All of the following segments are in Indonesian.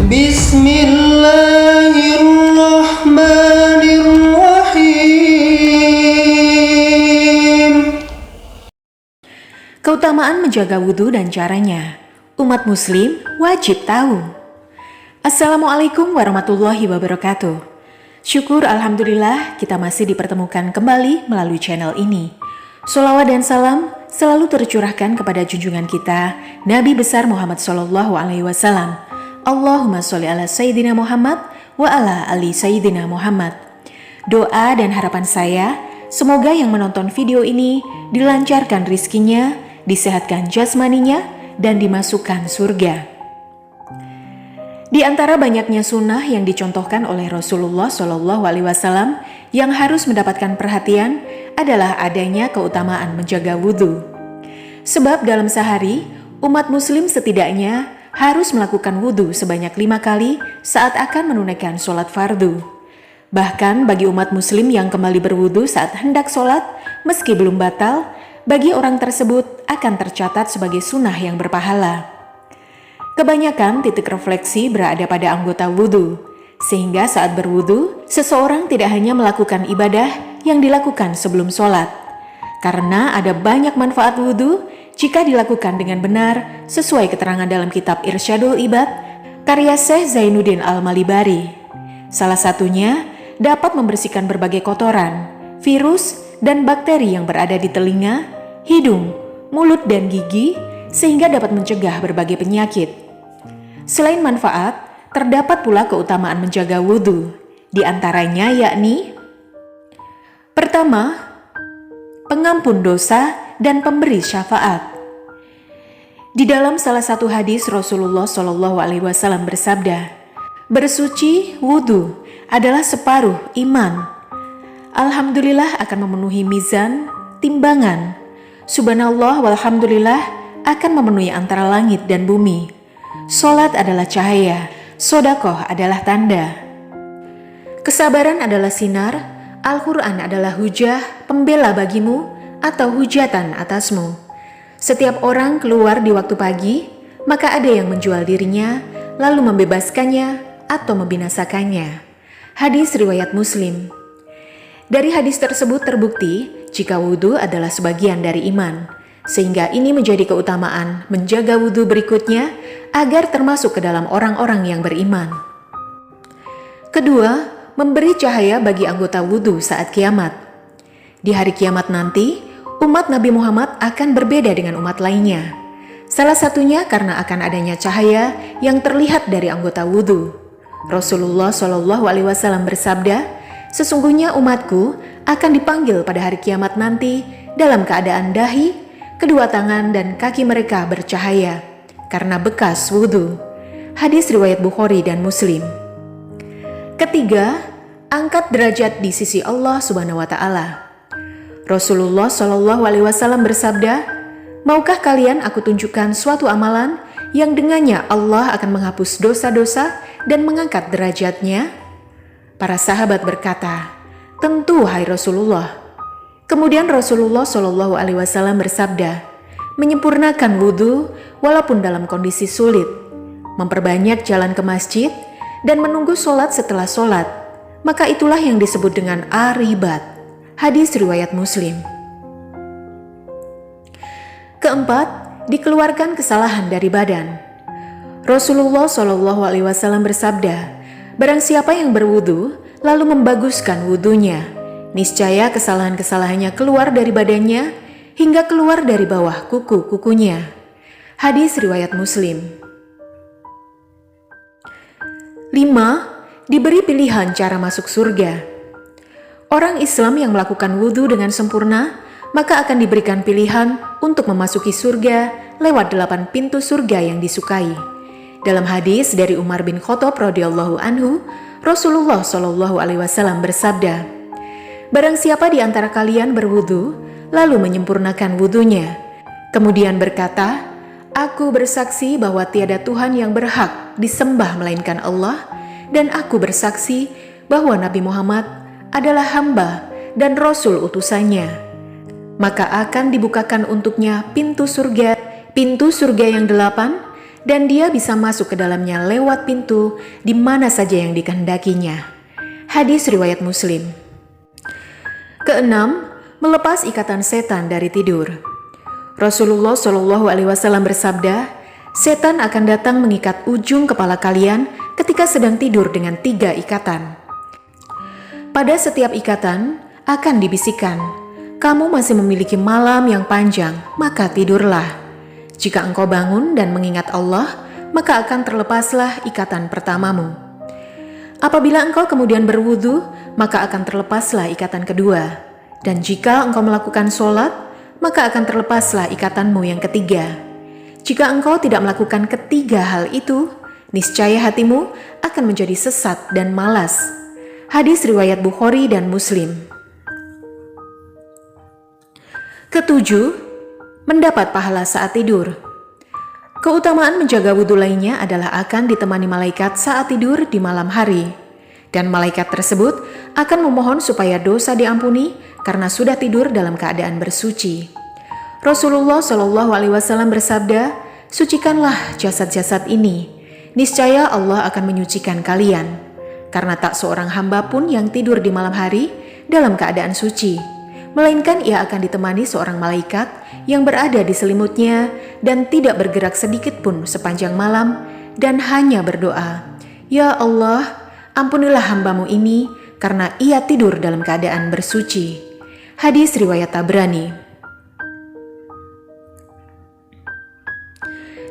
Bismillahirrahmanirrahim. Keutamaan menjaga wudhu dan caranya, umat muslim wajib tahu. Assalamualaikum warahmatullahi wabarakatuh. Syukur alhamdulillah kita masih dipertemukan kembali melalui channel ini. Sholawat dan salam selalu tercurahkan kepada junjungan kita, Nabi besar Muhammad SAW. Allahumma sholli ala Sayyidina Muhammad wa ala ali Sayyidina Muhammad. Doa dan harapan saya, semoga yang menonton video ini dilancarkan rizkinya, disehatkan jasmaninya, dan dimasukkan surga. Di antara banyaknya sunnah yang dicontohkan oleh Rasulullah SAW yang harus mendapatkan perhatian adalah adanya keutamaan menjaga wudhu. Sebab dalam sehari, umat muslim setidaknya harus melakukan wudhu sebanyak 5 kali saat akan menunaikan sholat fardu. Bahkan bagi umat muslim yang kembali berwudhu saat hendak sholat, meski belum batal, bagi orang tersebut akan tercatat sebagai sunnah yang berpahala. Kebanyakan titik refleksi berada pada anggota wudhu, sehingga saat berwudhu, seseorang tidak hanya melakukan ibadah yang dilakukan sebelum sholat. Karena ada banyak manfaat wudhu jika dilakukan dengan benar sesuai keterangan dalam kitab Irsyadul Ibad, karya Syekh Zainuddin Al-Malibari. Salah satunya dapat membersihkan berbagai kotoran, virus, dan bakteri yang berada di telinga, hidung, mulut, dan gigi, sehingga dapat mencegah berbagai penyakit. Selain manfaat, terdapat pula keutamaan menjaga wudhu, di antaranya yakni: pertama, pengampun dosa dan pemberi syafaat. Di dalam salah satu hadis Rasulullah SAW bersabda, bersuci wudhu adalah separuh iman. Alhamdulillah akan memenuhi mizan, timbangan. Subhanallah walhamdulillah akan memenuhi antara langit dan bumi. Solat adalah cahaya, sodakoh adalah tanda. Kesabaran adalah sinar, Al-Quran adalah hujah, pembela bagimu, atau hujatan atasmu. Setiap orang keluar di waktu pagi, maka ada yang menjual dirinya, lalu membebaskannya atau membinasakannya. Hadis riwayat Muslim. Dari hadis tersebut terbukti jika wudhu adalah sebagian dari iman, sehingga ini menjadi keutamaan menjaga wudhu berikutnya agar termasuk ke dalam orang-orang yang beriman. Kedua, memberi cahaya bagi anggota wudhu saat kiamat. Di hari kiamat nanti, umat Nabi Muhammad akan berbeda dengan umat lainnya. Salah satunya karena akan adanya cahaya yang terlihat dari anggota wudhu. Rasulullah SAW bersabda, sesungguhnya umatku akan dipanggil pada hari kiamat nanti dalam keadaan dahi, kedua tangan dan kaki mereka bercahaya karena bekas wudhu. Hadis riwayat Bukhari dan Muslim. Ketiga, angkat derajat di sisi Allah Subhanahu wa Ta'ala. Rasulullah SAW bersabda, maukah kalian aku tunjukkan suatu amalan yang dengannya Allah akan menghapus dosa-dosa dan mengangkat derajatnya? Para sahabat berkata, tentu hai Rasulullah. Kemudian Rasulullah SAW bersabda, menyempurnakan wudhu walaupun dalam kondisi sulit, memperbanyak jalan ke masjid, dan menunggu sholat setelah sholat, maka itulah yang disebut dengan aribat. Hadis riwayat Muslim. Keempat, dikeluarkan kesalahan dari badan. Rasulullah SAW bersabda, barang siapa yang berwudu lalu membaguskan wudunya, niscaya kesalahan-kesalahannya keluar dari badannya hingga keluar dari bawah kuku-kukunya. Hadis riwayat Muslim. 5. Diberi pilihan cara masuk surga. Orang Islam yang melakukan wudhu dengan sempurna, maka akan diberikan pilihan untuk memasuki surga lewat 8 pintu surga yang disukai. Dalam hadis dari Umar bin Khattab radhiyallahu anhu, Rasulullah SAW bersabda, barang siapa di antara kalian berwudhu, lalu menyempurnakan wudhunya, kemudian berkata, aku bersaksi bahwa tiada Tuhan yang berhak disembah melainkan Allah, dan aku bersaksi bahwa Nabi Muhammad adalah hamba dan Rasul utusannya, maka akan dibukakan untuknya pintu surga yang 8 dan dia bisa masuk ke dalamnya lewat pintu di mana saja yang dikehendakinya. Hadis riwayat Muslim. Keenam, melepas ikatan setan dari tidur. Rasulullah Shallallahu Alaihi Wasallam bersabda, setan akan datang mengikat ujung kepala kalian ketika sedang tidur dengan 3 ikatan. Pada setiap ikatan akan dibisikkan, kamu masih memiliki malam yang panjang, maka tidurlah. Jika engkau bangun dan mengingat Allah, maka akan terlepaslah ikatan pertamamu. Apabila engkau kemudian berwudu, maka akan terlepaslah ikatan kedua. Dan jika engkau melakukan sholat, maka akan terlepaslah ikatanmu yang ketiga. Jika engkau tidak melakukan ketiga hal itu, niscaya hatimu akan menjadi sesat dan malas. Hadis riwayat Bukhari dan Muslim. Ketujuh, mendapat pahala saat tidur. Keutamaan menjaga wudhu lainnya adalah akan ditemani malaikat saat tidur di malam hari. Dan malaikat tersebut akan memohon supaya dosa diampuni karena sudah tidur dalam keadaan bersuci. Rasulullah Shallallahu Alaihi Wasallam bersabda, sucikanlah jasad-jasad ini, niscaya Allah akan menyucikan kalian. Karena tak seorang hamba pun yang tidur di malam hari dalam keadaan suci, melainkan ia akan ditemani seorang malaikat yang berada di selimutnya dan tidak bergerak sedikit pun sepanjang malam dan hanya berdoa, "Ya Allah, ampunilah hambamu ini karena ia tidur dalam keadaan bersuci." Hadis riwayat Tabrani.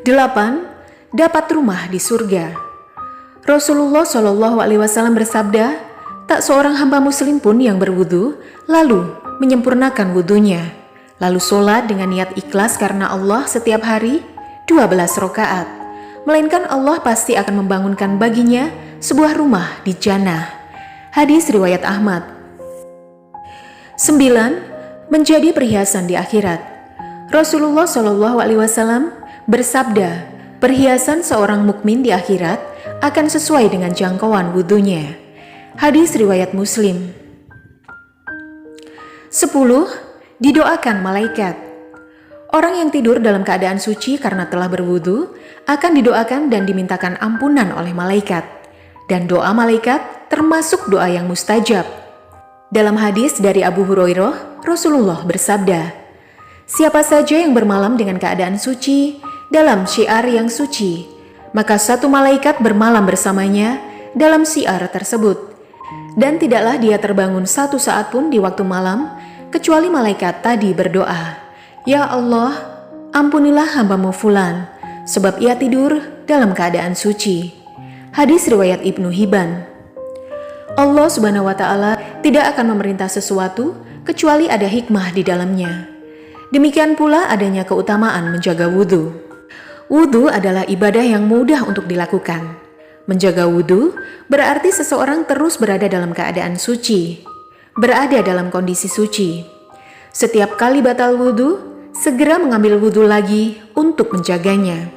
8. Dapat rumah di surga. Rasulullah Shallallahu Alaihi Wasallam bersabda, tak seorang hamba muslim pun yang berwudu lalu menyempurnakan wudunya, lalu sholat dengan niat ikhlas karena Allah setiap hari 12 rakaat, melainkan Allah pasti akan membangunkan baginya sebuah rumah di jannah. Hadis riwayat Ahmad. 9. Menjadi perhiasan di akhirat. Rasulullah Shallallahu Alaihi Wasallam bersabda, perhiasan seorang mukmin di akhirat akan sesuai dengan jangkauan wudunya. Hadis riwayat Muslim. 10. Didoakan malaikat. Orang yang tidur dalam keadaan suci karena telah berwudu akan didoakan dan dimintakan ampunan oleh malaikat. Dan doa malaikat termasuk doa yang mustajab. Dalam hadis dari Abu Hurairah, Rasulullah bersabda, siapa saja yang bermalam dengan keadaan suci dalam syiar yang suci, maka satu malaikat bermalam bersamanya dalam syiar tersebut. Dan tidaklah dia terbangun satu saat pun di waktu malam, kecuali malaikat tadi berdoa, "Ya Allah, ampunilah hambamu fulan, sebab ia tidur dalam keadaan suci." Hadis riwayat Ibnu Hibban. Allah Subhanahu wa Ta'ala tidak akan memerintah sesuatu kecuali ada hikmah di dalamnya. Demikian pula adanya keutamaan menjaga wudhu. Wudhu adalah ibadah yang mudah untuk dilakukan. Menjaga wudhu berarti seseorang terus berada dalam keadaan suci, berada dalam kondisi suci. Setiap kali batal wudhu, segera mengambil wudhu lagi untuk menjaganya.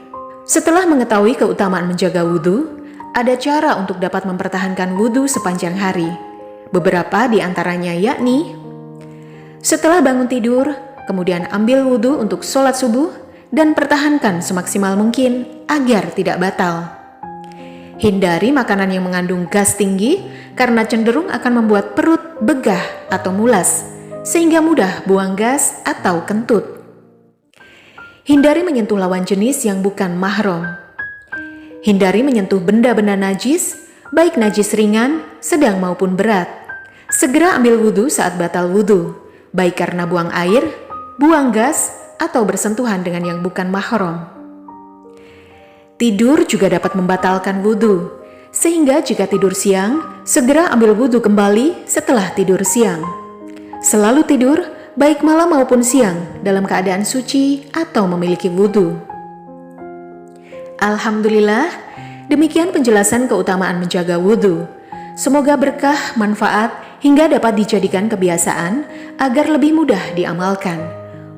Setelah mengetahui keutamaan menjaga wudhu, ada cara untuk dapat mempertahankan wudhu sepanjang hari. Beberapa di antaranya yakni, setelah bangun tidur, kemudian ambil wudhu untuk sholat subuh dan pertahankan semaksimal mungkin agar tidak batal. Hindari makanan yang mengandung gas tinggi karena cenderung akan membuat perut begah atau mulas, sehingga mudah buang gas atau kentut. Hindari menyentuh lawan jenis yang bukan mahram. Hindari menyentuh benda-benda najis, baik najis ringan, sedang maupun berat. Segera ambil wudhu saat batal wudhu, baik karena buang air, buang gas, atau bersentuhan dengan yang bukan mahram. Tidur juga dapat membatalkan wudhu, sehingga jika tidur siang, segera ambil wudhu kembali setelah tidur siang. Selalu tidur, baik malam maupun siang, dalam keadaan suci atau memiliki wudhu. Alhamdulillah, demikian penjelasan keutamaan menjaga wudhu. Semoga berkah, manfaat, hingga dapat dijadikan kebiasaan agar lebih mudah diamalkan.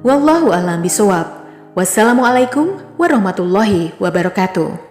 Wallahu a'lam bishawab. Wassalamualaikum warahmatullahi wabarakatuh.